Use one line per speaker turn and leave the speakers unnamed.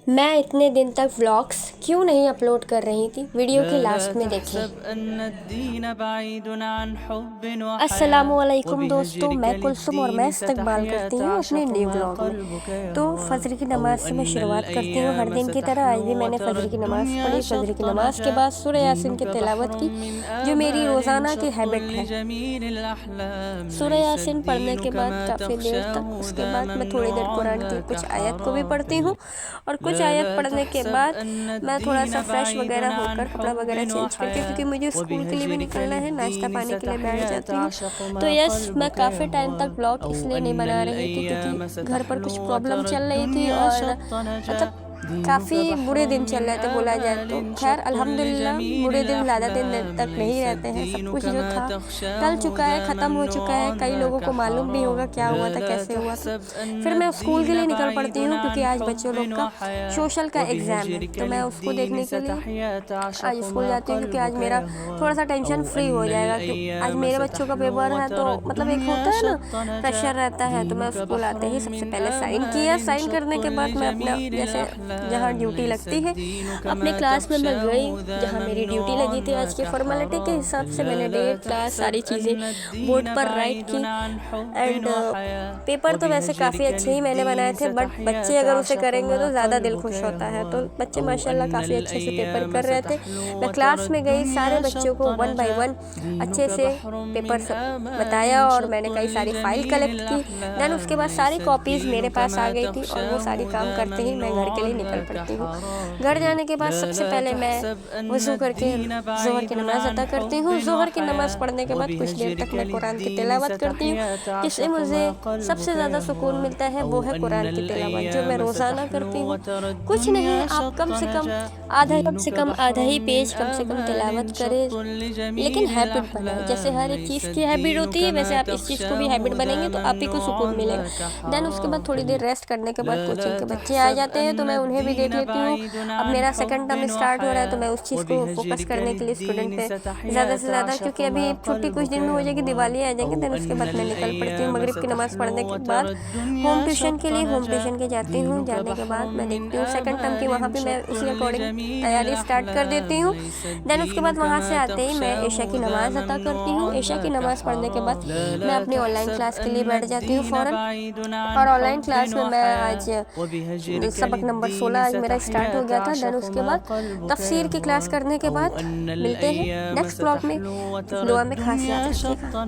मैं इतने दिन तक व्लॉग्स क्यों नहीं अपलोड कर रही थी, वीडियो के लास्ट में देखें। अस्सलामुअलैकुम दोस्तों, मैं कुलसुम और मैं इस्तकबाल करती हूँ अपने न्यू व्लॉग में। तो फजर की नमाज से मैं शुरुआत करती हूँ हर दिन की तरह। आज भी मैंने फजर की नमाज़ पढ़ी। फजर की नमाज के बाद सूरह यासीन की तिलावत की, जो मेरी रोज़ाना की हैबिट है। सूरह यासीन पढ़ने के बाद काफ़ी देर तक, उसके बाद मैं थोड़ी देर कुरान की कुछ आयत को भी पढ़ती हूँ, और कुछ आयत पढ़ने के बाद मैं थोड़ा सा फ्रेश वगैरह होकर कपड़ा वगैरह चेंज करके, क्योंकि मुझे स्कूल के लिए भी निकलना है, नाश्ता पानी के लिए बैठ जाती हूँ। तो यस, मैं काफ़ी टाइम तक ब्लॉग इसलिए नहीं बना रही थी क्योंकि घर पर कुछ प्रॉब्लम चल रही थी, और मतलब काफ़ी बुरे दिन चल रहे थे बोला जाए तो। खैर अल्हम्दुलिल्लाह, बुरे दिन ज़्यादा दिन तक नहीं रहते हैं। सब कुछ जो था टल चुका है, ख़त्म हो चुका है। कई लोगों को मालूम भी होगा क्या हुआ था, कैसे हुआ था। फिर मैं स्कूल के लिए निकल पड़ती हूँ क्योंकि आज बच्चों लोग का सोशल का एग्ज़ाम है, तो मैं उसको देखने के लिए आज स्कूल जाती हूँ, क्योंकि आज मेरा थोड़ा सा टेंशन फ्री हो जाएगा। क्योंकि आज मेरे बच्चों का पेपर है, तो मतलब एक होता है ना, प्रेशर रहता है। तो मैं स्कूल आते ही सबसे पहले साइन किया। साइन करने के बाद मैं अपना जैसे जहाँ ड्यूटी लगती है अपने क्लास में मैं गई, जहाँ मेरी ड्यूटी लगी थी। आज की फॉर्मेलिटी के हिसाब से मैंने डेट, क्लास, सारी चीज़ें बोर्ड पर राइट की। एंड पेपर तो वैसे काफ़ी अच्छे ही मैंने बनाए थे, बट बच्चे अगर उसे करेंगे तो ज़्यादा दिल खुश होता है। तो बच्चे माशाल्लाह काफ़ी अच्छे से पेपर कर रहे थे। मैं क्लास में गई, सारे बच्चों को 1 बाय 1 अच्छे से पेपर सब बताया, और मैंने कई सारी फाइल कलेक्ट की। देन उसके बाद सारी कॉपीज़ मेरे पास आ गई थी, और वो सारी काम करते ही मैं घर के लिए निकल पड़ती हूँ। घर जाने के बाद सबसे पहले मैं वज़ू करके ज़ोहर की नमाज़ अदा करती हूँ। ज़ोहर की नमाज़ पढ़ने के बाद कुछ देर तक मैं कुरान की तिलावत करती हूँ। जिससे मुझे सबसे ज़्यादा सुकून मिलता है वो है कुरान की तिलावत, जो मैं रोज़ाना करती हूँ। कुछ नहीं, आप कम से कम आधा ही पेज कम से कम तिलावत करें, लेकिन हैबिट बनाए। जैसे हर एक चीज़ की हैबिट होती है, वैसे आप इस चीज़ को भी हैबिट बनेंगे तो आप ही को सुकून मिलेगा। देन उसके बाद थोड़ी देर रेस्ट करने के बाद कोचिंग के बच्चे आ जाते हैं, तो मैं उन्हें भी देख लेती हूँ। अब मेरा सेकंड टर्म स्टार्ट हो रहा है, तो मैं उस चीज़ को फोकस करने के लिए स्टूडेंट पे ज़्यादा से ज़्यादा, क्योंकि अभी छुट्टी कुछ दिन में हो जाएगी, दिवाली आ जाएंगे। देन उसके बाद मैं निकल पड़ती हूँ मगरिब की नमाज़ पढ़ने के बाद होम ट्यूशन के लिए। होम ट्यूशन के जाती हूँ, जाने के बाद मैं देखती हूँ सेकंड टर्म की, वहाँ पे मैं उसी अकॉर्डिंग तैयारी स्टार्ट कर देती हूँ। देन उसके बाद वहाँ से आते ही मैं ईशा की नमाज़ अदा करती हूँ। ईशा की नमाज़ पढ़ने के बाद मैं अपनी ऑनलाइन क्लास के लिए बैठ जाती हूँ फ़ौरन। और ऑनलाइन क्लास में मैं आज सबक नंबर 16 आज मेरा स्टार्ट हो गया था। देन उसके बाद तफसीर की क्लास करने के बाद मिलते हैं नेक्स्ट ब्लॉग में। दुआ में खास याद रखिएगा।